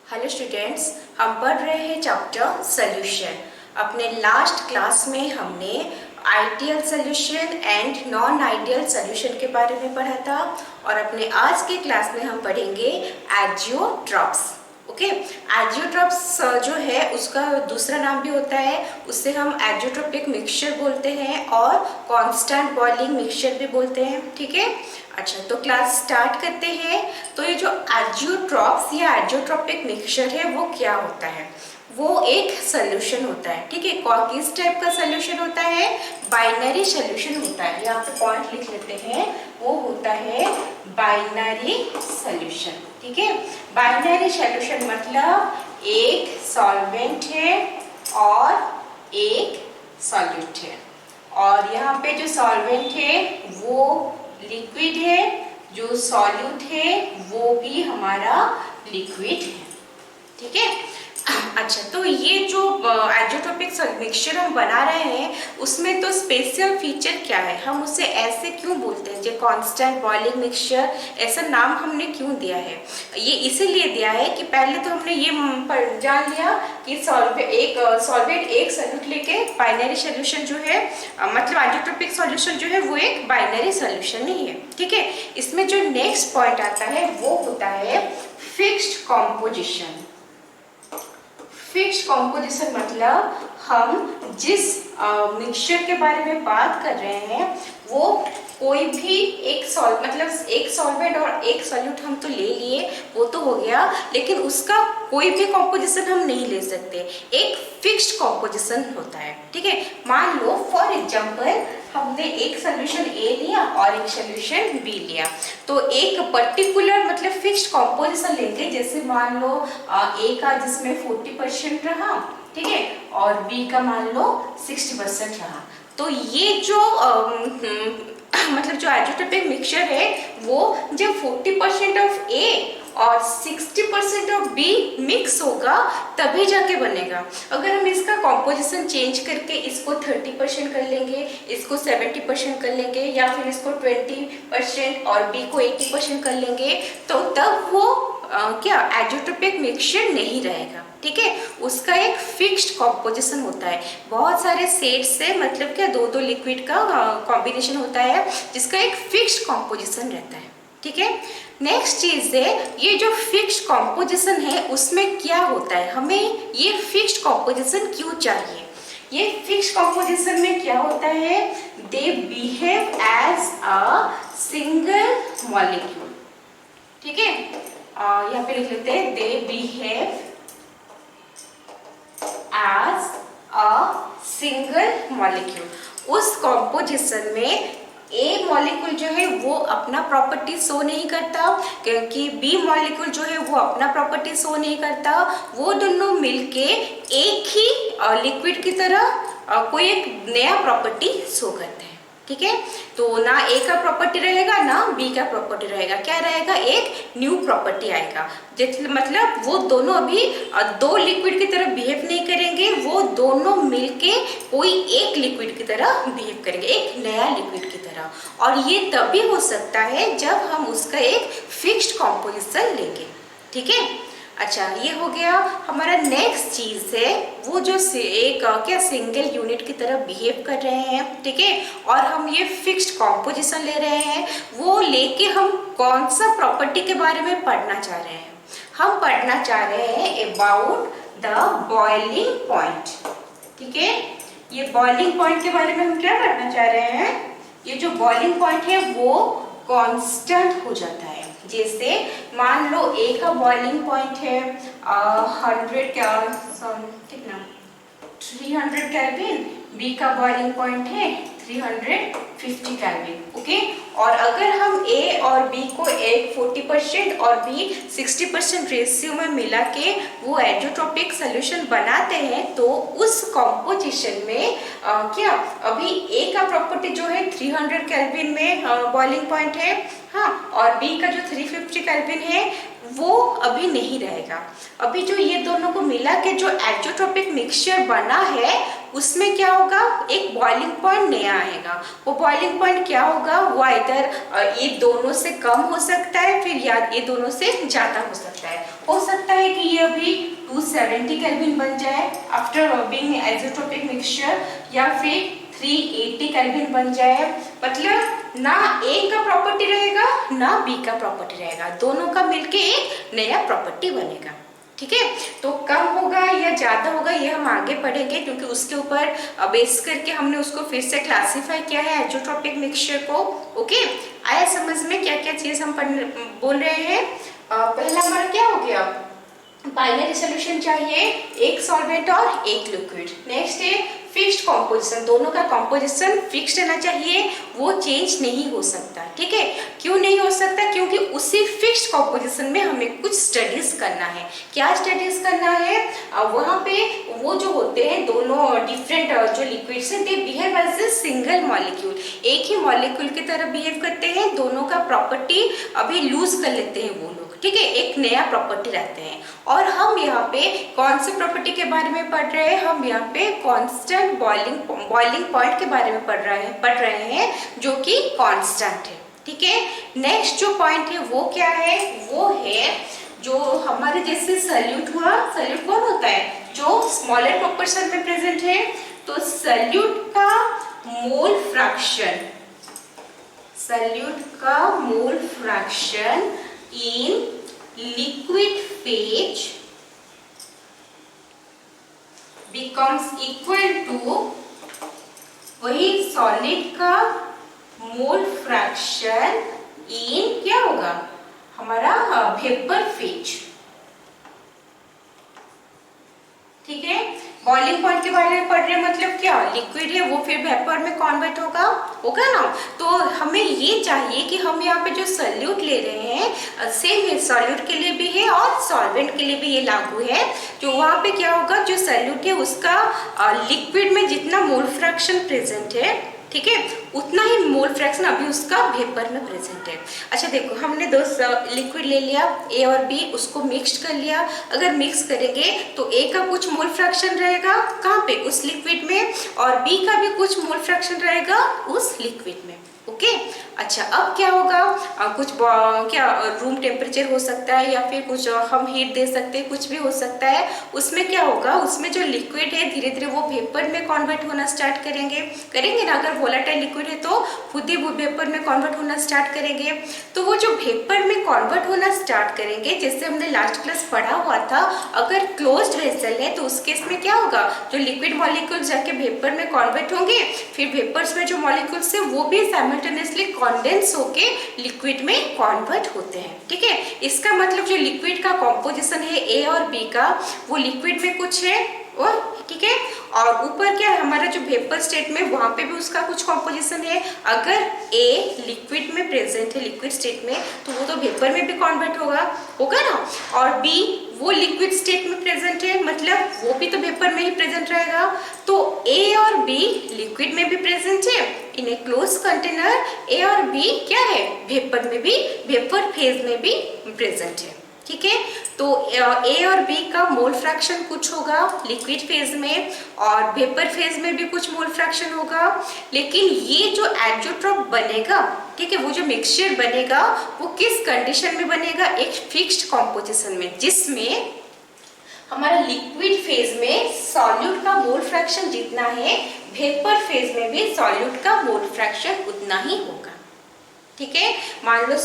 Hello students, हम पढ़ रहे हैं चैप्टर सॉल्यूशन। अपने लास्ट क्लास में हमने ideal solution and non ideal solution के बारे में पढ़ा था और अपने आज के क्लास में हम पढ़ेंगे एजियोट्रॉप्स। ओके, एजियोट्रॉप्स जो है उसका दूसरा नाम भी होता है, उससे हम एजियोट्रोपिक मिक्सचर बोलते हैं और कांस्टेंट बॉइलिंग मिक्सचर भी बोलते हैं। ठीक है, अच्छा तो क्लास स्टार्ट करते हैं। तो ये जो एजियोट्रॉप्स या एजियोट्रोपिक मिक्सचर है वो क्या होता है? वो एक सोल्यूशन होता है। ठीक है, किस टाइप का सोल्यूशन होता है? बाइनरी सोल्यूशन होता है। यहाँ पे पॉइंट लिख लेते हैं, वो होता है बाइनरी सोल्यूशन। ठीक है, बाइनरी सोल्यूशन मतलब एक सॉल्वेंट है और एक सॉल्यूट है, और यहाँ पे जो सॉल्वेंट है वो लिक्विड है, जो सॉल्यूट है वो भी हमारा लिक्विड है। ठीक है, अच्छा तो ये जो एजियोट्रोपिक मिक्सचर हम बना रहे हैं उसमें तो स्पेशल फीचर क्या है? हम उसे ऐसे क्यों बोलते हैं जो कांस्टेंट बॉइलिंग मिक्सचर, ऐसा नाम हमने क्यों दिया है? ये इसीलिए दिया है कि पहले तो हमने ये जान लिया कि सॉल्वेंट एक सॉल्यूट लेके बाइनरी सोल्यूशन जो है मतलब एजियोट्रोपिक सॉल्यूशन जो है वो एक बाइनरी सोल्यूशन नहीं है। ठीक है, इसमें जो नेक्स्ट पॉइंट आता है वो होता है फिक्स्ड कॉम्पोजिशन। फिक्स्ड कॉम्पोजिशन मतलब हम जिस मिक्सचर के बारे में बात कर रहे हैं वो कोई भी एक सॉल्वेंट और एक सॉल्यूट हम तो ले लिए, वो तो हो गया, लेकिन उसका कोई भी कॉम्पोजिशन हम नहीं ले सकते। एक फिक्स्ड कॉम्पोजिशन होता है। ठीक है, मान लो फॉर एग्जांपल हमने एक सोल्यूशन ए लिया और एक सोल्यूशन बी लिया, तो एक पर्टिकुलर मतलब फिक्स्ड कॉम्पोजिशन लेंगे। जैसे मान लो ए का जिसमें 40% रहा, ठीक है, और बी का मान लो 60% रहा, तो ये जो मतलब जो एजियोट्रोपिक मिक्सचर है वो जब 40% ऑफ ए और 60% ऑफ बी मिक्स होगा तभी जाके बनेगा। अगर हम इसका कॉम्पोजिशन चेंज करके इसको 30% कर लेंगे, इसको 70% कर लेंगे, या फिर इसको 20% और बी को 80% कर लेंगे, तो तब वो क्या एजियोट्रोपिक मिक्सचर नहीं रहेगा। ठीक है, उसका एक फिक्स्ड कॉम्पोजिशन होता है। बहुत सारे सेट से मतलब क्या दो दो लिक्विड का कॉम्बिनेशन होता है जिसका एक फिक्स्ड कॉम्पोजिशन रहता है। ठीक है, नेक्स्ट चीज है ये जो फिक्स्ड कॉम्पोजिशन है उसमें क्या होता है, हमें ये फिक्स्ड कॉम्पोजिशन क्यों चाहिए? ये फिक्स्ड कॉम्पोजिशन में क्या होता है? They behave as a single molecule. ठीक है, यहाँ पे लिख लेते हैं they behave as a single molecule. उस कॉम्पोजिशन में ए मॉलिक्यूल जो है वो अपना प्रॉपर्टी शो नहीं करता, क्योंकि बी मॉलिक्यूल जो है वो अपना प्रॉपर्टी शो नहीं करता। वो दोनों मिलके एक ही लिक्विड की तरह कोई एक नया प्रॉपर्टी शो करते हैं। ठीक है, तो ना ए का प्रॉपर्टी रहेगा ना बी का प्रॉपर्टी रहेगा, क्या रहेगा? एक न्यू प्रॉपर्टी आएगा। मतलब वो दोनों अभी दो लिक्विड की तरह बिहेव नहीं करेंगे, वो दोनों मिलके कोई एक लिक्विड की तरह बिहेव करेंगे, एक नया लिक्विड की तरह। और ये तभी हो सकता है जब हम उसका एक फिक्स्ड कॉम्पोजिशन लेंगे। ठीक है, अच्छा ये हो गया। हमारा नेक्स्ट चीज है वो जो एक क्या सिंगल यूनिट की तरह बिहेव कर रहे हैं। ठीक है, और हम ये फिक्स्ड कॉम्पोजिशन ले रहे हैं, वो लेके हम कौन सा प्रॉपर्टी के बारे में पढ़ना चाह रहे हैं? हम पढ़ना चाह रहे हैं अबाउट द बॉइलिंग पॉइंट। ठीक है, ये बॉइलिंग पॉइंट के बारे में हम क्या पढ़ना चाह रहे हैं? ये जो बॉइलिंग पॉइंट है वो कांस्टेंट हो जाता है। जैसे मान लो ए का बॉइलिंग पॉइंट है 300 केल्विन, बी का बॉइलिंग पॉइंट है 350 केल्विन। ओके, और अगर हम ए और बी को एक 40% और बी 60% रेशियो में मिला के वो एजियोट्रोपिक सोल्यूशन बनाते हैं, तो उस कॉम्पोजिशन में क्या अभी ए का प्रॉपर्टी जो है 300 केल्विन में बॉइलिंग पॉइंट है, हाँ, और बी का जो 350 केल्विन है वो अभी नहीं रहेगा। अभी जो ये दोनों को मिला के जो एजियोट्रोपिक मिक्सचर बना है उसमें क्या होगा? एक बॉइलिंग पॉइंट नया आएगा। वो बॉइलिंग पॉइंट क्या होगा? वो इधर ये दोनों से कम हो सकता है, फिर या ये दोनों से ज्यादा हो सकता है। हो सकता है कि ये अभी 270 केल्विन बन जाए आफ्टर बीइंग आइसोट्रोपिक मिक्सचर, या फिर 380 केल्विन बन जाए। मतलब ना ए का प्रॉपर्टी रहेगा ना बी का प्रॉपर्टी रहेगा, दोनों का मिलके एक नया प्रॉपर्टी बनेगा। ठीक है, तो कम होगा या ज्यादा होगा ये हम आगे पढ़ेंगे, क्योंकि उसके ऊपर बेस करके हमने उसको फिर से क्लासिफाई किया है आइसोट्रोपिक मिक्सचर को। ओके, आया समझ में क्या क्या चीज हम बोल रहे हैं। पहला हमारा क्या हो गया, बाइनरी सॉल्यूशन चाहिए, एक सॉल्वेंट और एक लिक्विड। नेक्स्ट है फिक्स्ड कॉम्पोजिशन, दोनों का कॉम्पोजिशन फिक्स्ड रहना चाहिए, वो चेंज नहीं हो सकता। ठीक है, क्यों नहीं हो सकता, क्योंकि उसी फिक्स्ड कॉम्पोजिशन में हमें कुछ स्टडीज करना है। क्या स्टडीज करना है, वहाँ पे वो जो होते हैं दोनों डिफरेंट जो लिक्विड्स हैं, they behave as a single molecule, एक ही मॉलिक्यूल की तरह बिहेव करते हैं, दोनों का प्रॉपर्टी अभी लूज कर लेते हैं वो लोग। ठीक है, एक नया प्रॉपर्टी रहते हैं। और हम यहाँ पे कौन सी प्रॉपर्टी के बारे में पढ़ रहे हैं, हम यहाँ पे कांस्टेंट बॉइलिंग पॉइंट के बारे में पढ़ रहे हैं जो कि कांस्टेंट है। ठीक है, नेक्स्ट जो पॉइंट है वो क्या है, वो है जो हमारे जैसे सल्यूट हुआ, सल्यूट कौन होता है, जो स्मॉलर प्रोपोर्शन में प्रेजेंट है। तो सल्यूट का मोल फ्रैक्शन, सल्यूट का mole fraction in liquid phase becomes equal to वही सॉलिड का मोल फ्रैक्शन इन क्या होगा हमारा वेपर फेज। ठीक है, बॉइलिंग पॉइंट के बारे में पढ़ रहे हैं, मतलब क्या, लिक्विड है वो फिर वेपर में कन्वर्ट होगा ना। तो हमें ये चाहिए कि हम यहाँ पे जो सॉल्यूट ले रहे हैं सेम है, सॉल्यूट के लिए भी है और सॉल्वेंट के लिए भी ये लागू है। जो वहाँ पे क्या होगा, जो सॉल्यूट है उसका लिक्विड में जितना मोल फ्रैक्शन प्रेजेंट है, ठीक है, उतना ही मोल फ्रैक्शन अभी उसका वेपर में प्रेजेंट है। अच्छा देखो, हमने दो लिक्विड ले लिया ए और बी, उसको मिक्स कर लिया। अगर मिक्स करेंगे तो ए का कुछ मोल फ्रैक्शन रहेगा कहाँ पे, उस लिक्विड में, और बी का भी कुछ मोल फ्रैक्शन रहेगा उस लिक्विड में। ओके, अच्छा अब क्या होगा, कुछ क्या रूम टेम्परेचर हो सकता है या फिर कुछ हम हीट दे सकते हैं, कुछ भी हो सकता है। उसमें क्या होगा, उसमें जो लिक्विड है धीरे धीरे वो वेपर में कन्वर्ट होना स्टार्ट करेंगे ना। अगर वोलेटाइल लिक्विड है तो खुद ही वो वेपर में कन्वर्ट होना स्टार्ट करेंगे। तो वो जो वेपर में कन्वर्ट होना स्टार्ट करेंगे, जैसे हमने लास्ट क्लास पढ़ा हुआ था, अगर क्लोज्ड वेसल है तो उस केस में क्या होगा, जो लिक्विड मॉलिक्यूल जाके वेपर में कन्वर्ट होंगे, फिर वेपर्स में जो मॉलिक्यूल्स है वो भी साइमल्टेनियसली कंडेंस होके लिक्विड में कन्वर्ट होते हैं। ठीक है, इसका मतलब जो लिक्विड का कॉम्पोजिशन है ए और बी का, वो लिक्विड में कुछ है और ठीक है, और ऊपर क्या है हमारा जो वेपर स्टेट में, वहां पे भी उसका कुछ कॉम्पोजिशन है। अगर ए लिक्विड में प्रेजेंट है, लिक्विड स्टेट में, तो वो तो वेपर में भी कन्वर्ट होगा ना। और बी वो लिक्विड स्टेट में प्रेजेंट है, मतलब वो भी तो वेपर में ही प्रेजेंट रहेगा। तो ए और बी लिक्विड में भी प्रेजेंट है, इन ए क्लोज कंटेनर ए और बी क्या है, वेपर में भी, वेपर फेज में भी प्रेजेंट है। ठीक है, तो ए और बी का मोल फ्रैक्शन कुछ होगा लिक्विड फेज में, और वेपर फेज में भी कुछ मोल फ्रैक्शन होगा। लेकिन ये जो एज़ोट्रोप बनेगा, ठीक है, वो जो मिक्सचर बनेगा वो किस कंडीशन में बनेगा, एक फिक्स्ड कॉम्पोजिशन में, जिसमें हमारा लिक्विड फेज में सॉल्यूट का मोल फ्रैक्शन जितना है, वेपर फेज में भी सॉल्यूट का मोल फ्रैक्शन उतना ही होगा। ठीक है, मान लो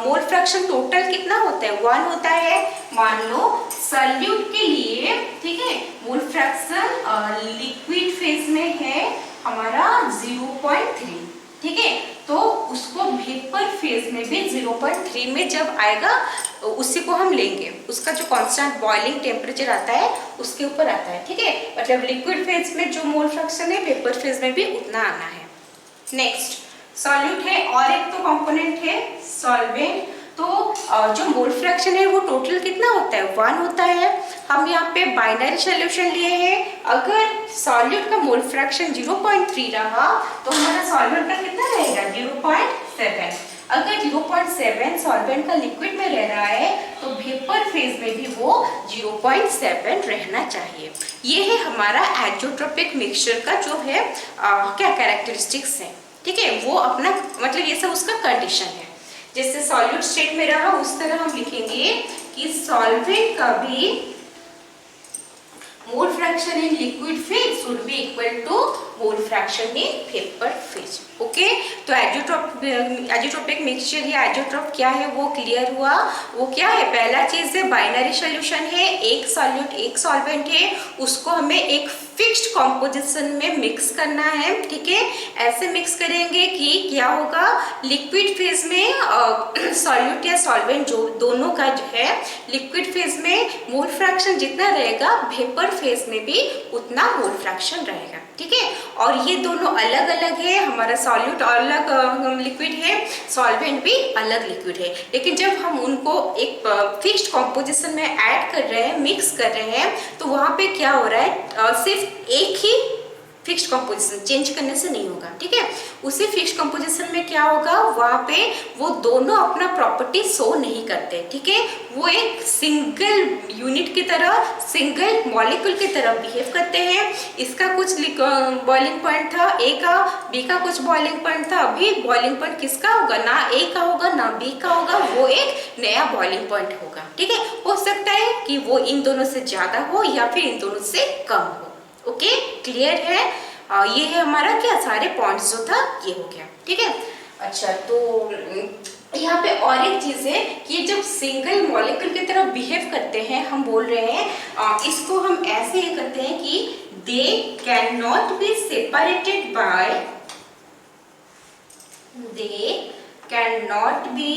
मोल फ्रैक्शन टोटल कितना होता है, 1 होता है। मान लो सॉल्यूट के लिए, ठीक है, मोल फ्रैक्शन लिक्विड फेज में है हमारा 0.3, ठीक है, तो उसको वेपर फेज में भी 0.3 में जब आएगा उसी को हम लेंगे, उसका जो कांस्टेंट बॉइलिंग टेम्परेचर आता है उसके ऊपर आता है। ठीक है, मतलब लिक्विड फेज में जो मोल फ्रैक्शन है वेपर फेज में भी उतना आना है। नेक्स्ट सॉल्यूट है, और एक तो कंपोनेंट है सॉल्वेंट। तो जो मोल फ्रैक्शन है वो टोटल कितना होता है, 1 होता है। हम यहाँ पे बाइनरी सॉल्यूशन लिए हैं, अगर सॉल्यूट का मोल फ्रैक्शन 0.3 रहा तो हमारा सॉल्वेंट का कितना रहेगा, 0.7। अगर 0.7 सॉल्वेंट का लिक्विड में रह रहा है तो वेपर फेज में भी वो 0.7 रहना चाहिए। ये है हमारा एज़ोट्रोपिक मिक्सचर का जो है क्या कैरेक्टरिस्टिक्स है। ठीक है, वो अपना मतलब ये सब उसका कंडीशन है। जैसे सॉल्यूट स्टेट में रहा उस तरह हम लिखेंगे कि सॉल्वेंट का भी mole fraction in liquid phase should be equal to mole fraction in vapour phase. Okay, तो एजोट्रोपिक मिक्सचर या एजोट्रोप क्या है वो क्लियर हुआ। वो क्या है, पहला चीज है बाइनरी सॉल्यूशन है, एक सॉल्यूट एक सॉल्वेंट है, उसको हमें एक फिक्स्ड कॉम्पोजिशन में मिक्स करना है। ठीक है, ऐसे मिक्स करेंगे कि क्या होगा, लिक्विड फेज में सॉल्यूट या सॉल्वेंट जो दोनों का जो है लिक्विड फेज में मोल फ्रैक्शन जितना रहेगा वेपर फेज में भी उतना मोल फ्रैक्शन रहेगा। ठीक है, और ये दोनों अलग अलग है, हमारा सॉल्यूट अलग लिक्विड है, सॉल्वेंट भी अलग लिक्विड है, लेकिन जब हम उनको एक फिक्स्ड कॉम्पोजिशन में ऐड कर रहे हैं, मिक्स कर रहे हैं, तो वहाँ पे क्या हो रहा है, सिर्फ एक ही फिक्स्ड कंपोजिशन चेंज करने से नहीं होगा। ठीक है, उसी फिक्स्ड कंपोजिशन में क्या होगा, वहाँ पे वो दोनों अपना प्रॉपर्टी शो नहीं करते। ठीक है, वो एक सिंगल यूनिट की तरह, सिंगल मॉलिक्यूल की तरह बिहेव करते हैं। इसका कुछ बॉइलिंग पॉइंट था ए का, बी का कुछ बॉइलिंग पॉइंट था, अभी बॉइलिंग पॉइंट किसका होगा, ना ए का होगा ना बी का होगा, वो एक नया बॉइलिंग पॉइंट होगा। ठीक है, हो सकता है कि वो इन दोनों से ज्यादा हो या फिर इन दोनों से कम हो। ओके, क्लियर है। ये है हमारा क्या, सारे पॉइंट्स जो था ये हो गया। ठीक है, अच्छा, तो यहाँ पे और एक चीज है कि जब सिंगल मॉलिक्यूल की तरह बिहेव करते हैं, हम बोल रहे हैं इसको हम ऐसे ही करते हैं कि they can not be separated by, they can not be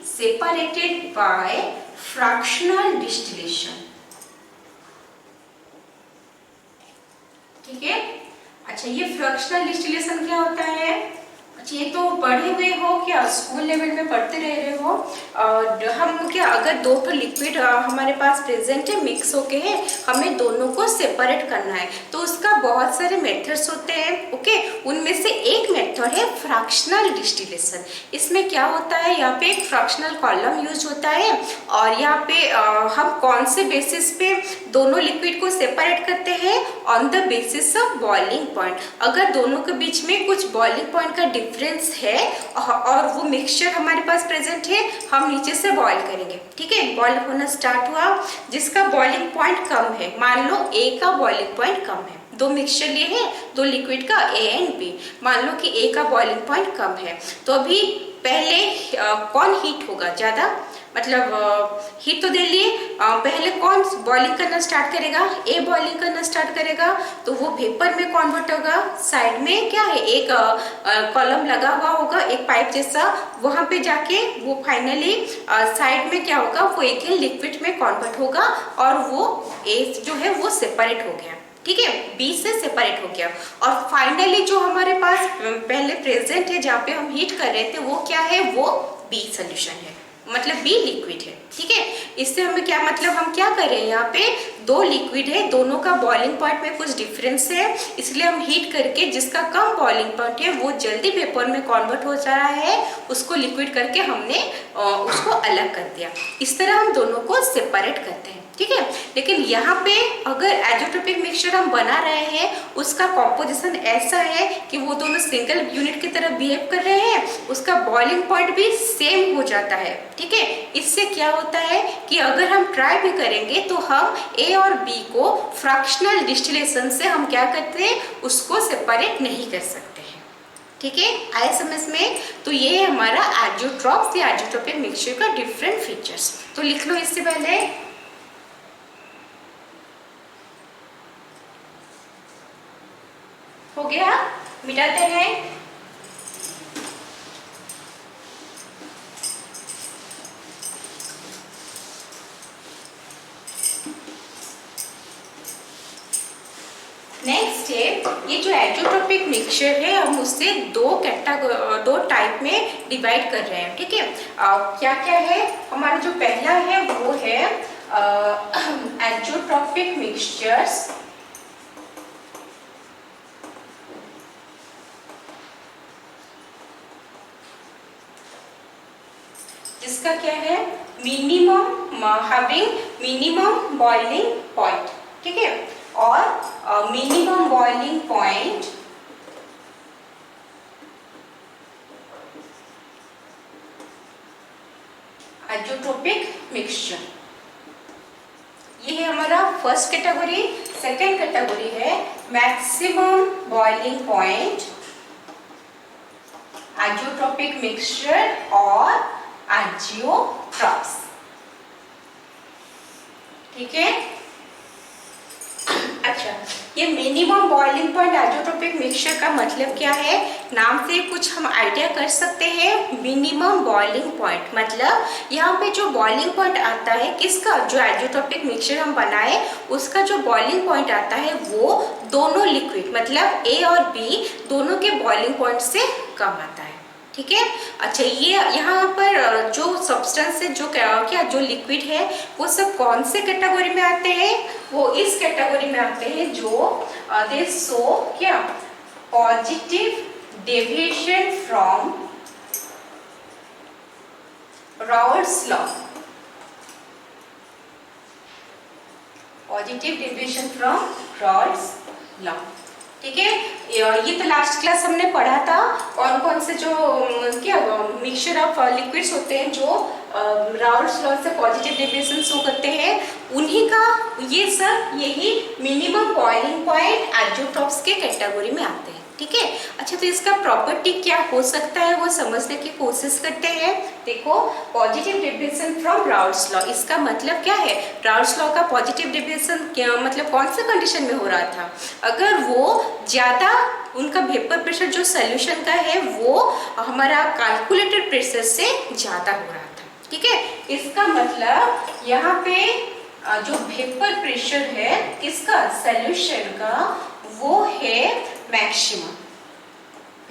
separated by fractional distillation. ठीक है, अच्छा, ये फ्रैक्शनल डिस्टिलेशन क्या होता है, अच्छा ये तो पढ़े हुए हो, क्या स्कूल लेवल में पढ़ते रह रहे हो। हम क्या, अगर दो तो लिक्विड हमारे पास प्रेजेंट है, मिक्स होके है, हमें दोनों को सेपरेट करना है, तो उसका बहुत सारे मेथड्स होते हैं। ओके, उनमें से एक मेथड है फ्रैक्शनल डिस्टिलेशन। इसमें क्या होता है, यहाँ पे एक फ्रैक्शनल कॉलम यूज होता है, और यहाँ पे हम कौन से बेसिस पे दोनों लिक्विड को सेपरेट करते हैं, on the basis of boiling point. अगर दोनों के बीच में कुछ बॉइलिंग पॉइंट का डिफरेंस है और वो मिक्सचर हमारे पास प्रेजेंट है, हम नीचे से बॉईल करेंगे। ठीक है, बॉईल होना स्टार्ट हुआ, जिसका बॉइलिंग पॉइंट कम है, मान लो ए का बॉइलिंग पॉइंट कम है, दो मिक्सचर लिए हैं, दो लिक्विड का ए एंड बी, मान लो कि ए का बॉइलिंग पॉइंट कम है, तो अभी पहले कौन हीट होगा ज्यादा, मतलब हीट तो दे लिए, पहले कौन बॉइलिंग करना स्टार्ट करेगा, ए बॉइलिंग करना स्टार्ट करेगा, तो वो वेपर में कन्वर्ट होगा। साइड में क्या है, एक कॉलम लगा हुआ होगा, एक पाइप जैसा, वहां पे जाके वो फाइनली साइड में क्या होगा, वो एक लिक्विड में कन्वर्ट होगा, और वो ए जो है वो सेपरेट हो गया। ठीक है, बी से सेपरेट हो गया, और फाइनली जो हमारे पास पहले प्रेजेंट है, जहाँ पे हम हीट कर रहे थे, वो क्या है, वो बी सोल्यूशन है, मतलब बी लिक्विड है। ठीक है, इससे हमें क्या मतलब, हम क्या कर रहे हैं, यहाँ पे दो लिक्विड है, दोनों का बॉइलिंग पॉइंट में कुछ डिफरेंस है, इसलिए हम हीट करके जिसका कम बॉइलिंग पॉइंट है वो जल्दी वेपर में कन्वर्ट हो जा रहा है, उसको लिक्विड करके हमने उसको अलग कर दिया। इस तरह हम दोनों को सेपरेट करते हैं। ठीक है, लेकिन यहाँ पे अगर एजोट्रोपिक मिक्सचर हम बना रहे हैं, उसका कॉम्पोजिशन ऐसा है कि वो दोनों सिंगल यूनिट की तरह बिहेव कर रहे हैं, उसका बॉइलिंग पॉइंट भी सेम हो जाता है। ठीक है, इससे क्या होता है कि अगर हम ट्राई भी करेंगे तो हम ए और बी को फ्रैक्शनल डिस्टिलेशन से हम क्या करते हैं, उसको सेपरेट नहीं कर सकते हैं। ठीक है, आए समझ में। तो ये है हमारा एजोट्रॉप्स या एजोट्रोपिक मिक्सचर का डिफरेंट फीचर्स। तो लिख लो इससे पहले, हो गया, मिटाते हैं। नेक्स्ट है, ये जो एजोट्रोपिक मिक्सचर है, हम उससे दो टाइप में डिवाइड कर रहे हैं। ठीक है, क्या क्या है, हमारा जो पहला है वो है एजोट्रोपिक मिक्सचर्स, जिसका क्या है, minimum having minimum boiling point. ठीक है, और minimum boiling point azeotropic mixture. हमारा फर्स्ट कैटेगरी। सेकेंड कैटेगरी है मैक्सिमम बॉइलिंग पॉइंट आइजोट्रोपिक मिक्सचर और आजियोट्रॉप्स। ठीक है, अच्छा, ये मिनिमम बॉइलिंग पॉइंट आइजोट्रोपिक मिक्सचर का मतलब क्या है? नाम से कुछ हम आइडिया कर सकते हैं। मिनिमम बॉइलिंग पॉइंट मतलब यहाँ पे जो बॉइलिंग पॉइंट आता है किसका, जो आइजोट्रोपिक मिक्सचर हम बनाए उसका जो बॉइलिंग पॉइंट आता है वो दोनों लिक्विड मतलब ए और बी दोनों के बॉइलिंग पॉइंट से कम आता है। ठीक है, अच्छा, ये यहाँ पर जो सब्सटेंस है, जो क्या जो लिक्विड है वो सब कौन से कैटेगरी में आते हैं? वो इस कैटेगरी में आते हैं जो दे शो क्या positive deviation from Raoult's law. Positive deviation from Raoult's law. ठीक है, ये तो लास्ट क्लास हमने पढ़ा था कौन कौन से जो क्या मिक्सचर ऑफ लिक्विड्स होते हैं जो राउल्ट्स लॉ से पॉजिटिव डेविएशन शो करते हैं, उन्हीं का ये सब यही मिनिमम बॉइलिंग पॉइंट आइजोट्रॉप्स के कैटेगरी में आते हैं। ठीक है, अच्छा, तो इसका प्रॉपर्टी क्या हो सकता है वो समझने की कोशिश करते हैं। देखो, positive deviation from Raoult's law, इसका मतलब क्या है? राउल्ट्स लॉ का पॉजिटिव डेविएशन क्या मतलब कौन से कंडीशन में हो रहा था? अगर वो ज़्यादा उनका वेपर प्रेशर जो सोल्यूशन का है वो हमारा कैलकुलेटेड प्रेशर से ज़्यादा हो रहा था। ठीक है, इसका मतलब यहाँ पे जो वेपर प्रेशर है किसका, सोल्यूशन का, वो है मैक्सिमम।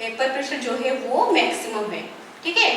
वेपर प्रेशर जो है वो मैक्सिमम है। ठीक है,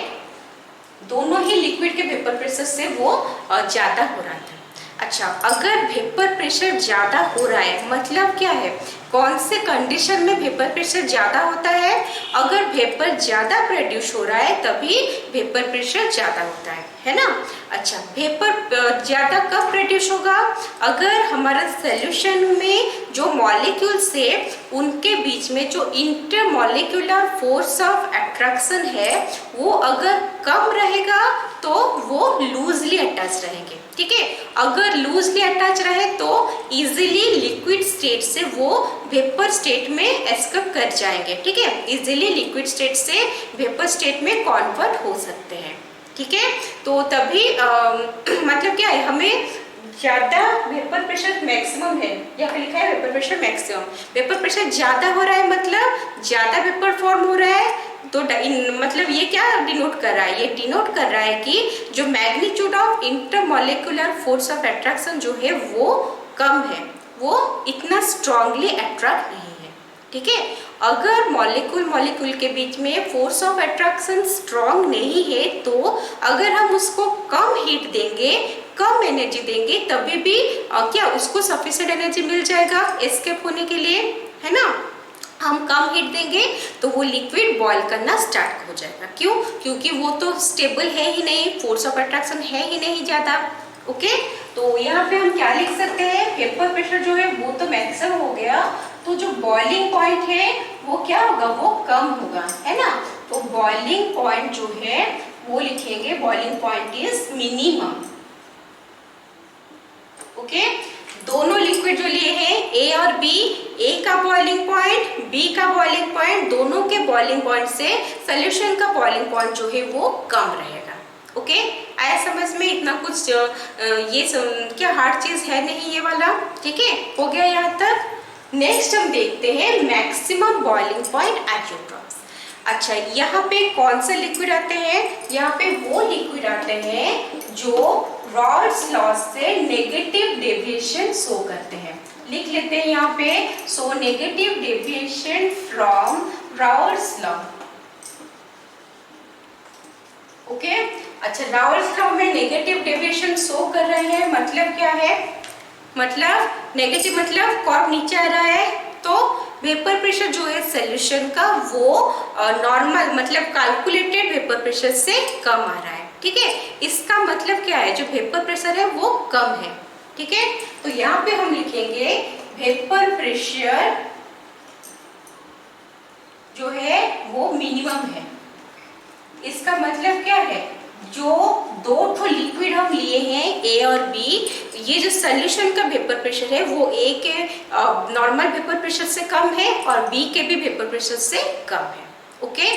दोनों ही लिक्विड के वेपर प्रेशर से वो ज़्यादा हो रहा था। अच्छा, अगर वेपर प्रेशर ज़्यादा हो रहा है मतलब क्या है? कौन से कंडीशन में वेपर प्रेशर ज़्यादा होता है? अगर वेपर ज़्यादा प्रोड्यूस हो रहा है तभी वेपर प्रेशर ज़्यादा होता है ना। अच्छा, वेपर ज़्यादा कब प्रोड्यूस होगा? अगर हमारा सोल्यूशन में जो मॉलिक्यूल्स है उनके बीच में जो इंटरमॉलिक्यूलर फोर्स ऑफ अट्रैक्शन है वो अगर कम रहेगा तो वो लूजली अटैच रहेंगे। ठीक है, अगर लूजली अटैच रहे तो इजीली लिक्विड स्टेट से वो वेपर स्टेट में एस्केप कर जाएंगे। ठीक है, इजीली लिक्विड स्टेट से वेपर स्टेट में कन्वर्ट हो सकते हैं। ठीक है, तो तभी मतलब क्या है, हमें ज़्यादा वेपर प्रेशर मैक्सिमम है, यहाँ पे लिखा है vapour pressure maximum. Vapour pressure ज़्यादा हो रहा है मतलब ज़्यादा वेपर फॉर्म हो रहा है, तो मतलब ये क्या डिनोट कर रहा है? ये डिनोट कर रहा है कि जो magnitude of intermolecular force of attraction जो है वो कम है, वो इतना स्ट्रांगली अट्रैक्ट नहीं है। ठीक है, अगर मॉलिक्यूल के बीच में फोर्स ऑफ अट्रैक्शन स्ट्रांग नहीं है तो अगर हम उसको कम हीट देंगे, कम एनर्जी देंगे, तभी भी क्या उसको सफिशिएंट एनर्जी मिल जाएगा एस्केप होने के लिए, है ना। हम कम हीट देंगे तो वो लिक्विड बॉईल करना स्टार्ट हो जाएगा। क्यों? क्योंकि वो तो स्टेबल है ही नहीं, फोर्स ऑफ अट्रैक्शन है ही नहीं ज़्यादा। ओके, तो यहाँ पे हम क्या लिख सकते हैं? वेपर प्रेशर जो है वो तो मैक्सिमम हो गया, तो जो बॉइलिंग पॉइंट है वो क्या होगा? वो कम होगा, है ना। तो बॉइलिंग पॉइंट जो है वो लिखेंगे, boiling point is minimum. Okay, दोनों लिक्विड जो लिए हैं ए और बी, ए का बॉइलिंग पॉइंट, बी का बॉइलिंग पॉइंट, दोनों के बॉइलिंग पॉइंट से सोल्यूशन का बॉइलिंग पॉइंट जो है वो कम रहेगा। ओके, आया समझ में? इतना कुछ ये क्या हार्ड चीज है नहीं ये वाला। ठीक है, हो गया यहाँ तक। नेक्स्ट हम देखते हैं मैक्सिमम बॉइलिंग पॉइंट आइजोट्रॉप्स। अच्छा, यहाँ पे कौन से लिक्विड आते हैं? यहाँ पे वो लिक्विड आते हैं जो राउल्ट्स लॉ से नेगेटिव डेविएशन शो करते हैं। लिख लेते हैं यहाँ पे, so negative deviation from Raoult's law. Okay, अच्छा, राउल्ट्स लॉ में नेगेटिव डेविएशन शो कर रहे हैं मतलब क्या है? मतलब नेगेटिव मतलब कर्व नीचे आ रहा है तो वेपर प्रेशर जो है सोल्यूशन का वो नॉर्मल मतलब कैलकुलेटेड वेपर प्रेशर से कम आ रहा है। ठीक है, इसका मतलब क्या है? जो वेपर प्रेशर है वो कम है। ठीक है, तो यहाँ पे हम लिखेंगे वेपर प्रेशर जो है वो मिनिमम है। इसका मतलब क्या है? जो दो ठो लिक्विड हम लिए हैं ए और बी। ये जो सोल्यूशन का वेपर प्रेशर है वो ए के नॉर्मल वेपर प्रेशर से कम है और बी के भी वेपर प्रेशर से कम है। ओके,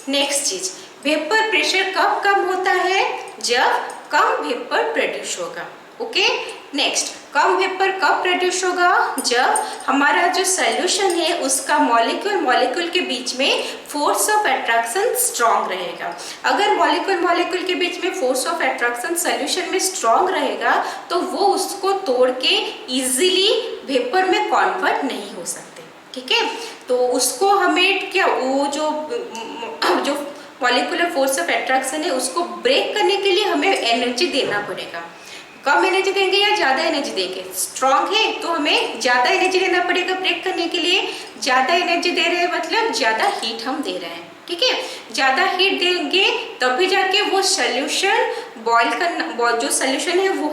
नेक्स्ट चीज, वेपर प्रेशर कब कम होता है? जब कम वेपर प्रोड्यूस होगा। ओके, नेक्स्ट, कम वेपर कब प्रोड्यूस होगा? जब हमारा जो सोल्यूशन है उसका मॉलिक्यूल के बीच में फोर्स ऑफ अट्रैक्शन स्ट्रांग रहेगा। अगर मॉलिक्यूल के बीच में फोर्स ऑफ अट्रैक्शन सोल्यूशन में स्ट्रांग रहेगा तो वो उसको तोड़ के इजीली वेपर में कन्वर्ट नहीं हो सकते। ठीक है, तो उसको हमें क्या, वो जो मॉलिक्यूलर फोर्स ऑफ अट्रैक्शन है उसको ब्रेक करने के लिए हमें एनर्जी देना पड़ेगा। कम एनर्जी देंगे या ज़्यादा एनर्जी देंगे? स्ट्रॉन्ग है तो हमें ज़्यादा एनर्जी देना पड़ेगा ब्रेक करने के लिए। ज़्यादा एनर्जी दे रहे हैं मतलब ज़्यादा हीट हम दे रहे हैं। ठीक है, ज़्यादा हीट देंगे तभी जाके वो सोल्यूशन बॉयल करना, जो सोल्यूशन है वो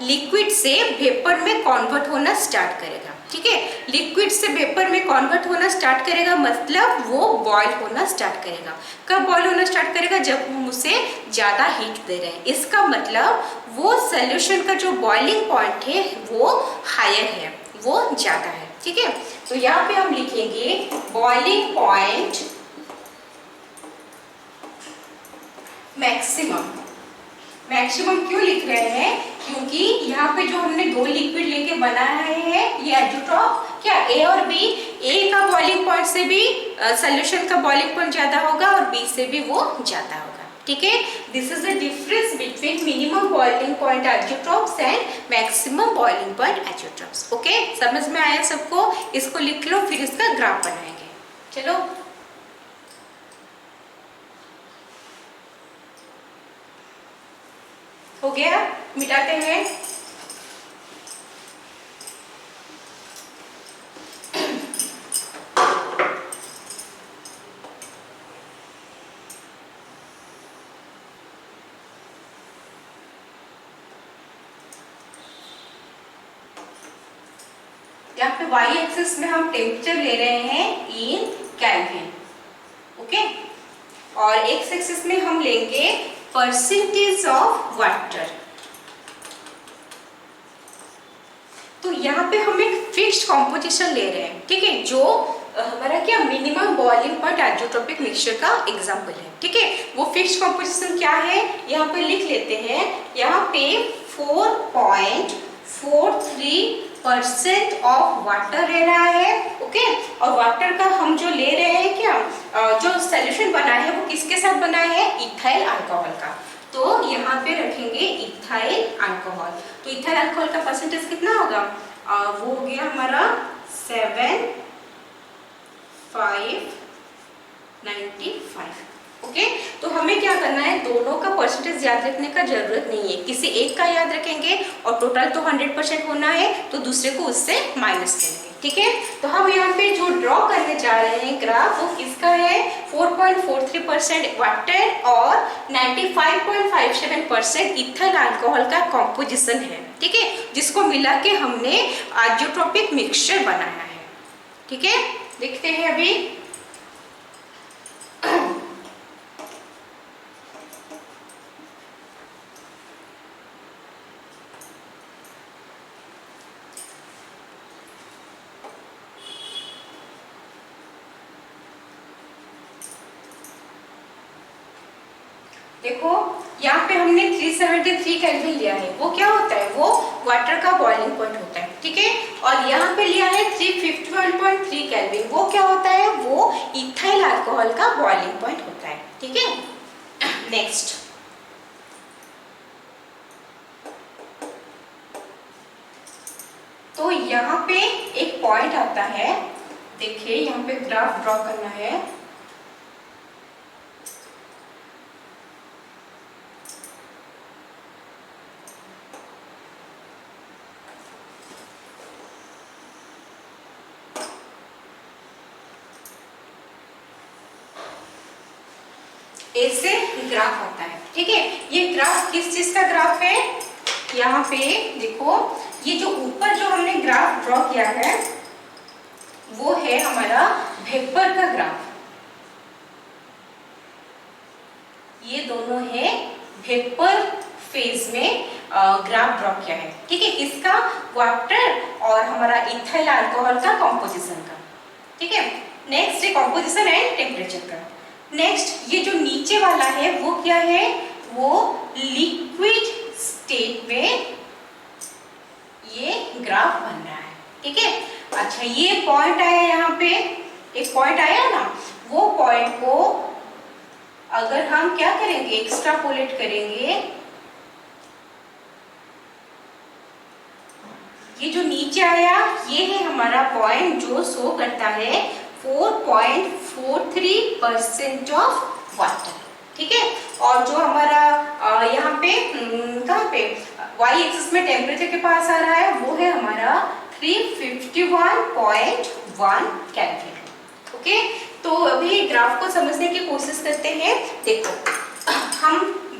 लिक्विड से वेपर में कन्वर्ट होना स्टार्ट करेगा। ठीक है, लिक्विड से वेपर में कन्वर्ट होना स्टार्ट करेगा मतलब वो बॉयल होना स्टार्ट करेगा। कब बॉयल होना स्टार्ट करेगा? जब हम उसे ज़्यादा हीट दे रहे हैं। इसका मतलब वो सोल्यूशन का जो बॉइलिंग पॉइंट है वो हायर है, वो ज़्यादा है। ठीक है, तो यहाँ पे हम लिखेंगे बॉइलिंग पॉइंट मैक्सिमम क्यों लिख रहे हैं? क्योंकि यहाँ पे जो हमने दो लिक्विड लेके बनाया है ये एज़ोट्रॉप, क्या ए और बी, ए का बॉइलिंग पॉइंट से भी सोल्यूशन का बॉइलिंग पॉइंट ज्यादा होगा और बी से भी वो ज्यादा होगा। ठीक है, this is the difference between minimum boiling point azeotropes and maximum boiling point azeotropes. Okay, समझ में आया सबको? इसको लिख लो, फिर इसका ग्राफ बनाएंगे। चलो, हो गया, मिटाते हैं। यहाँ पे y एक्सिस में हम टेम्परेचर ले रहे हैं इन केल्विन। ओके, और x एक्सिस में हम लेंगे परसेंटेज ऑफ वाटर। तो यहाँ पे हम एक फिक्स्ड कॉम्पोजिशन ले रहे हैं। ठीक है, जो हमारा क्या minimum boiling point isotropic mixture का एग्जांपल है। ठीक है, वो फिक्स्ड कॉम्पोजिशन क्या है यहाँ पे लिख लेते हैं। यहाँ पे 4.43% ऑफ वाटर ले रहा है। ओके, और वाटर का हम जो ले रहे हैं क्या, जो सोल्यूशन बना है वो किसके साथ बना है? इथाइल अल्कोहल का। तो यहाँ पे रखेंगे इथाइल अल्कोहल। तो इथाइल अल्कोहल का परसेंटेज कितना होगा? वो हो गया हमारा 7.595। ओके, तो हमें क्या करना है, दोनों का परसेंटेज याद रखने का जरूरत नहीं है। किसी एक का याद रखेंगे और टोटल तो 100% होना है, तो दूसरे को उससे माइनस करेंगे। ठीक है, तो हम यहाँ पे जो ड्रॉ करने जा रहे हैं ग्राफ, वो किसका है? 4.43% वाटर और 95.57% इथाइल अल्कोहल का कॉम्पोजिशन है। ठीक है, जिसको मिला के हमने आइसोट्रोपिक मिक्सचर बनाया है। ठीक है, देखते हैं अभी। देखो, यहाँ पे हमने 373 केल्विन लिया है। वो क्या होता है? वो वाटर का बॉइलिंग पॉइंट होता है। ठीक है, और यहाँ पे लिया है 351.3 केल्विन। वो क्या होता है? वो इथाइल अल्कोहल का बॉइलिंग पॉइंट होता है। ठीक है, नेक्स्ट, तो यहाँ पे एक पॉइंट आता है। देखिए, यहाँ पे ग्राफ ड्रॉ करना है। ऐसे ग्राफ होता है। ठीक है, ये ग्राफ किस चीज का ग्राफ है? यहाँ पे देखो, ये जो ऊपर जो हमने ग्राफ ड्रॉ किया है वो है हमारा वेपर का ग्राफ। ये दोनों है वेपर फेज में ग्राफ ड्रॉ किया है। ठीक है, किसका? वाटर और हमारा इथाइल अल्कोहल का कॉम्पोजिशन का। ठीक है, नेक्स्ट है कॉम्पोजिशन एंड टेम्परेचर का। नेक्स्ट ये जो नीचे वाला है वो क्या है? वो लिक्विड स्टेट में ये ग्राफ बन रहा है। ठीक है, अच्छा ये पॉइंट आया, यहाँ पे एक पॉइंट आया ना, वो पॉइंट को अगर हम क्या करेंगे, एक्सट्रापोलेट करेंगे, ये जो नीचे आया ये है हमारा पॉइंट जो शो करता है 4.43% ऑफ वाटर। ठीक है, और जो हमारा यहाँ पे कहाँ पे वाई एक्सिस में टेम्परेचर के पास आ रहा है वो है हमारा 351.1 केल्विन। ओके, तो अभी ग्राफ को समझने की कोशिश करते हैं। देखो, हम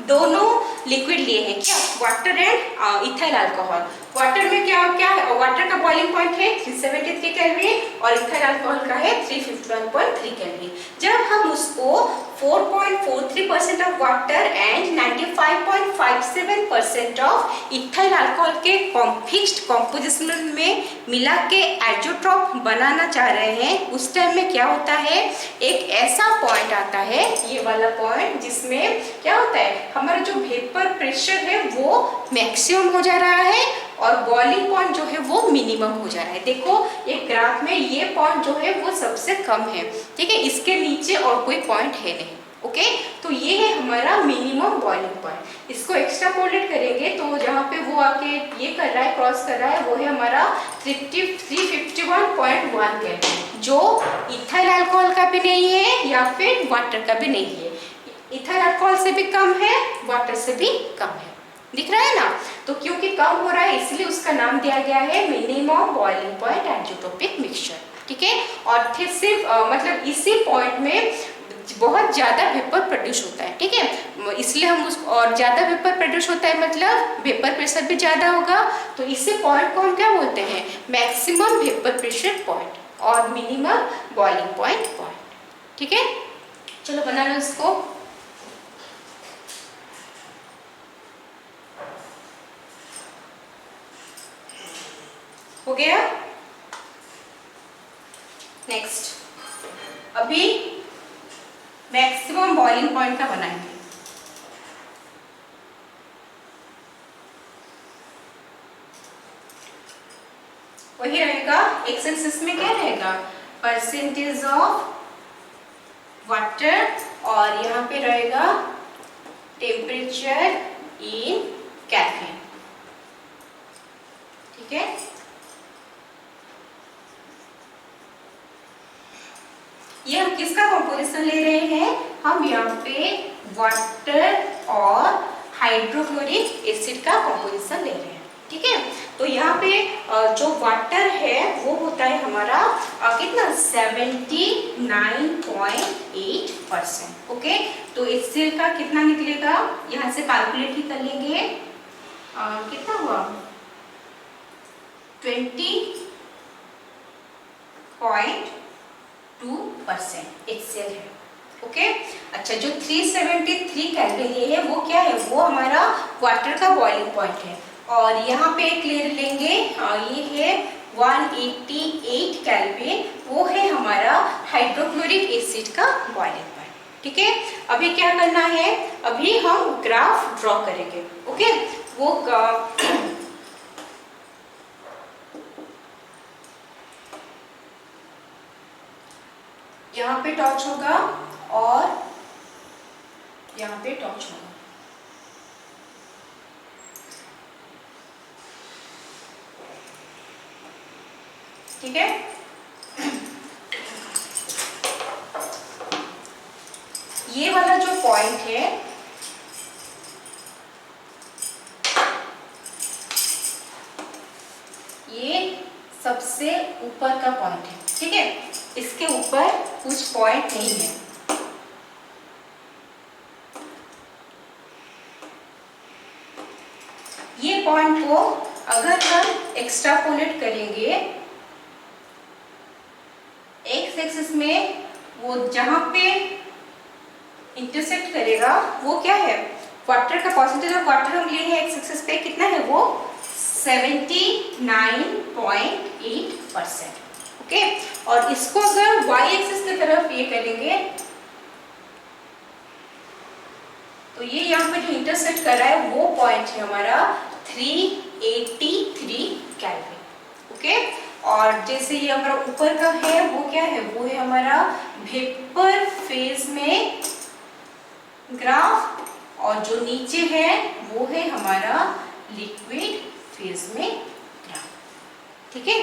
दोनों लिक्विड लिए हैं, क्या? Water and ethyl alcohol. Water में क्या क्या है? वाटर का बॉइलिंग पॉइंट है 373 केल्विन और इथाइल अल्कोहल का है 351.3 केल्विन। जब हम उसको 4.43% of water and 95.57% of ethyl alcohol के फिक्स्ड कॉम्पोजिशन में मिला के एजोट्रॉप बनाना चाह रहे हैं, उस टाइम में क्या होता है? एक ऐसा पॉइंट आता है, ये वाला पॉइंट, जिसमें क्या होता है? हमारा जो वेपर प्रेशर है वो मैक्सिमम हो जा रहा है और बॉइलिंग पॉइंट जो है वो मिनिमम हो जा रहा है। देखो एक ग्राफ में ये पॉइंट जो है वो सबसे कम है। ठीक है, इसके नीचे और कोई पॉइंट है नहीं। ओके, तो ये है हमारा मिनिमम बॉइलिंग पॉइंट। इसको एक्स्ट्रापोलेट करेंगे तो जहाँ पे वो आके ये कर रहा है, क्रॉस कर रहा है, वो है हमारा 351.1 केल्विन, जो इथाइल अल्कोहल का भी नहीं है या फिर वाटर का भी नहीं है। इथाइल अल्कोहल से भी कम है, वाटर से भी कम है। दिख रहा है ना? तो क्योंकि कम हो रहा है इसलिए उसका नाम दिया गया है minimum boiling point azeotropic mixture. ठीक है, और फिर सिर्फ मतलब इसी पॉइंट में बहुत ज़्यादा वेपर प्रोड्यूस होता है। ठीक है, इसलिए हम उस, और ज़्यादा वेपर प्रोड्यूस होता है मतलब वेपर प्रेशर भी ज़्यादा होगा, तो इसी पॉइंट को हम क्या बोलते हैं? मैक्सिमम वेपर प्रेशर पॉइंट और मिनिमम बॉइलिंग पॉइंट। ठीक है, चलो बना लो इसको। हो गया? नेक्स्ट अभी मैक्सिमम बॉइलिंग पॉइंट का बनाएंगे। वही रहेगा, एक्स एक्सिस में क्या रहेगा? परसेंटेज ऑफ वाटर और यहाँ पे रहेगा टेम्परेचर इन केल्विन। ठीक है, ये हम किसका कंपोजिशन ले रहे हैं? हम यहाँ पे वाटर और हाइड्रोक्लोरिक एसिड का कंपोजिशन ले रहे हैं। ठीक है, तो यहाँ पे जो वाटर है वो होता है हमारा कितना? 79.8%। ओके, तो एसिड का कितना निकलेगा? यहाँ से कैलकुलेट ही कर लेंगे। कितना हुआ? 20.2% HCl है। ओके, अच्छा जो 373 केल्विन ये है वो क्या है? वो हमारा वाटर का बॉइलिंग पॉइंट है। और यहाँ पे क्लियर लेंगे, ये है 188 केल्विन, वो है हमारा हाइड्रोक्लोरिक एसिड का बॉइलिंग पॉइंट। ठीक है, अभी क्या करना है? अभी हम ग्राफ ड्रॉ करेंगे। ओके, वो यहाँ पे टॉर्च होगा और यहाँ पे टॉर्च होगा। ठीक है, ये वाला जो पॉइंट है ये सबसे ऊपर का पॉइंट है। ठीक है, इसके ऊपर कुछ पॉइंट नहीं है। ये पॉइंट को अगर हम एक्स्ट्रापोलेट करेंगे एक्स एक्सिस में, वो जहां पे इंटरसेक्ट करेगा वो क्या है? वाटर का परसेंटेज ऑफ वाटर हम लिए हैं एक्स एक्सिस पे कितना है वो 79.8%। ओके, और इसको अगर वाई एक्सिस की तरफ ये करेंगे तो ये यहाँ पे जो इंटरसेक्ट कर रहा है वो पॉइंट है हमारा 383 केल्विन। ओके, और जैसे ये हमारा ऊपर का है वो क्या है, वो है हमारा वेपर फेज में ग्राफ, और जो नीचे है वो है हमारा लिक्विड फेज में ग्राफ। ठीक है,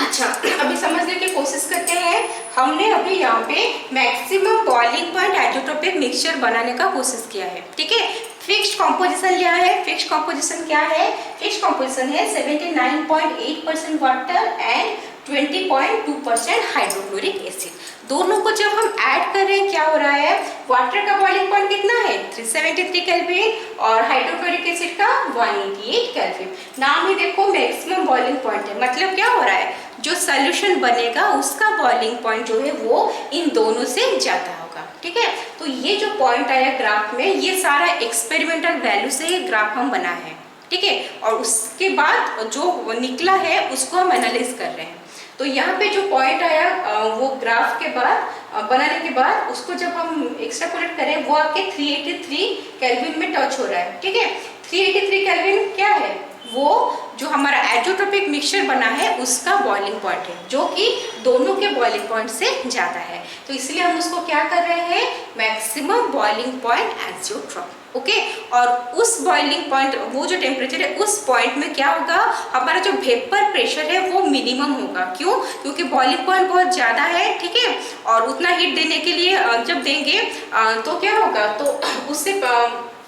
अच्छा अभी समझने की कोशिश करते हैं। हमने अभी यहाँ पे maximum boiling point isotropic mixture बनाने का कोशिश किया है। ठीक है, फिक्स्ड कॉम्पोजिशन लिया है। फिक्स्ड कॉम्पोजिशन क्या है, फिक्स्ड कॉम्पोजिशन है 79.8% वाटर एंड 20.2% हाइड्रोक्लोरिक एसिड। दोनों को जब हम ऐड कर रहे हैं क्या हो रहा है, वाटर का बॉइलिंग पॉइंट कितना है 373 केल्विन और हाइड्रोक्लोरिक एसिड का 188 केल्विन। नाम ही देखो मैक्सिमम बॉइलिंग पॉइंट है, मतलब क्या हो रहा है, जो सोल्यूशन बनेगा उसका बॉइलिंग पॉइंट जो है वो इन दोनों से ज्यादा होगा। ठीक है, तो ये जो पॉइंट आया ग्राफ में, ये सारा एक्सपेरिमेंटल वैल्यू से ये ग्राफ हम बना है। ठीक है, और उसके बाद जो निकला है उसको हम एनालाइज कर रहे हैं। तो यहाँ पे जो पॉइंट आया वो ग्राफ के बाद बनाने के बाद उसको जब हम एक्सट्रापोलेट करें वो आपके 383 केल्विन में टच हो रहा है। ठीक है, 383 केल्विन क्या है, वो जो हमारा एजोट्रोपिक मिक्सचर बना है उसका बॉइलिंग पॉइंट है, जो कि दोनों के बॉइलिंग पॉइंट से ज्यादा है। तो इसलिए हम उसको क्या कर रहे हैं, मैक्सिमम बॉइलिंग पॉइंट एजोट्रोप। ओके, और उस बॉइलिंग पॉइंट, वो जो टेम्परेचर है उस पॉइंट में क्या होगा, हमारा जो वेपर प्रेशर है वो मिनिमम होगा। क्यों, क्योंकि बॉइलिंग पॉइंट बहुत ज़्यादा है। ठीक है, और उतना हीट देने के लिए जब देंगे तो क्या होगा, तो उससे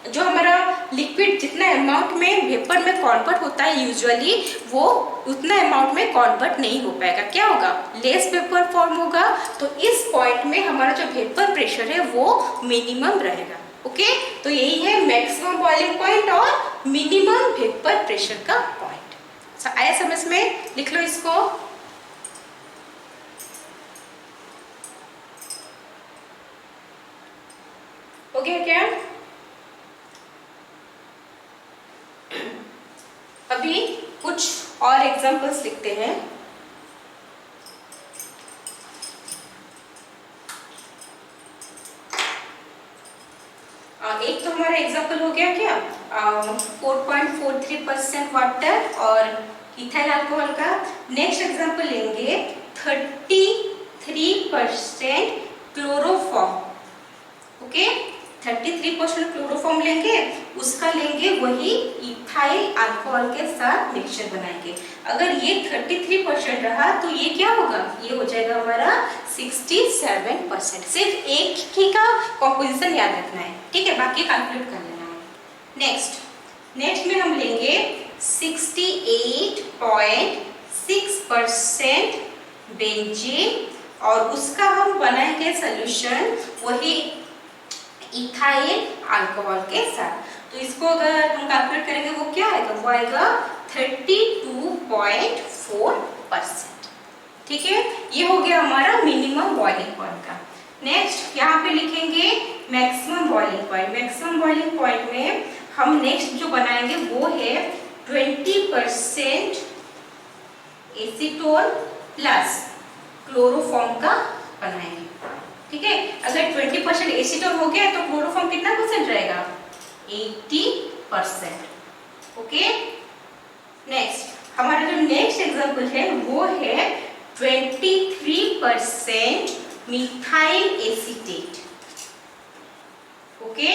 जो हमारा लिक्विड जितना अमाउंट में वेपर में कन्वर्ट होता है यूजुअली, वो उतना अमाउंट में कन्वर्ट नहीं हो पाएगा। क्या होगा, लेस वेपर फॉर्म होगा। तो इस पॉइंट में हमारा जो वेपर प्रेशर है वो मिनिमम रहेगा। ओके, तो यही है मैक्सिमम बॉइलिंग पॉइंट और मिनिमम वेपर प्रेशर का पॉइंट। आया समझ में, लिख लो इसको। हो गया क्या, अभी कुछ और एग्जांपल्स लिखते हैं। एक तो हमारा एग्जांपल हो गया क्या, 4.43% वाटर और इथाइल अल्कोहल का। नेक्स्ट एग्जांपल लेंगे 33% क्लोरोफॉर्म। ओके, 33% क्लोरोफॉर्म लेंगे, उसका लेंगे वही इथाइल अल्कोहल के साथ मिक्सचर बनाएंगे। अगर ये 33% रहा तो ये क्या होगा, ये हो जाएगा हमारा 67%। सिर्फ एक ही का कॉम्पोजिशन याद रखना है। ठीक है, बाकी कैलकुलेट कर लेना है। नेक्स्ट में हम लेंगे 68.6% बेंजीन और उसका हम बनाएंगे सोल्यूशन वही इथाइल अल्कोहल के साथ। तो इसको अगर हम कैलकुलेट करेंगे वो क्या आएगा, वो आएगा 32.4%। ठीक है, ये हो गया हमारा मिनिमम बॉइलिंग पॉइंट का। नेक्स्ट यहाँ पे लिखेंगे maximum boiling point. Maximum boiling point में हम नेक्स्ट जो बनाएंगे वो है 20% एसीटोन प्लस क्लोरोफॉर्म का बनाएंगे। ठीक है, अगर 20% एसीटोन हो गया तो क्लोरोफॉर्म कितना परसेंट रहेगा, 80%। ओके, नेक्स्ट हमारा जो नेक्स्ट एग्जांपल है वो है 23% methyl acetate. Okay,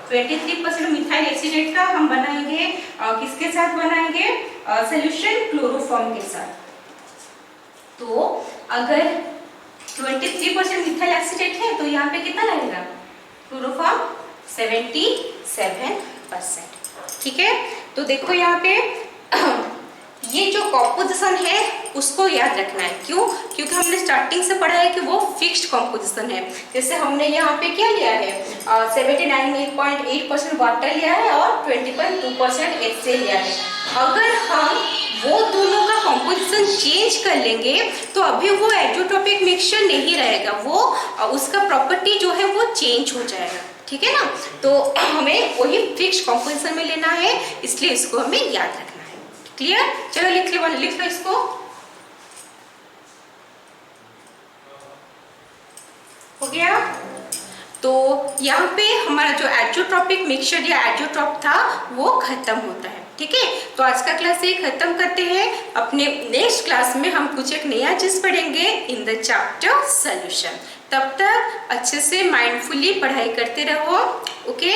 23% methyl acetate का हम बनाएंगे किसके साथ बनाएंगे, सोल्यूशन क्लोरोफॉर्म के साथ। तो अगर 23% मिथाइल एसीटेट है तो यहाँ पे कितना लगेगा, क्लोरोफॉर्म 77%। ठीक है, तो देखो यहाँ पे ये जो कॉम्पोजिशन है उसको याद रखना है। क्यों, क्योंकि हमने स्टार्टिंग से पढ़ा है कि वो फिक्स्ड कॉम्पोजिशन है। जैसे हमने यहाँ पे क्या लिया है, 79.8% वाटर लिया है और 20.2% HCl लिया है। अगर हम वो दोनों का कॉम्पोजिशन चेंज कर लेंगे तो अभी वो एजोट्रोपिक मिक्सचर नहीं रहेगा, वो उसका प्रॉपर्टी जो है वो चेंज हो जाएगा। ठीक है ना। तो हमें वही फिक्स कॉम्पोजिशन में लेना है, इसलिए इसको हमें याद रखना है। क्लियर? चलो लिख लो इसको। हो गया? तो यहाँ पे हमारा जो एजोट्रॉपिक मिक्सचर या एजोट्रॉप था वो खत्म होता है। ठीक है, तो आज का क्लास ये खत्म करते हैं। अपने नेक्स्ट क्लास में हम कुछ एक नया चीज पढ़ेंगे इन द चैप्टर सॉल्यूशन। तब तक अच्छे से माइंडफुली पढ़ाई करते रहो। ओके।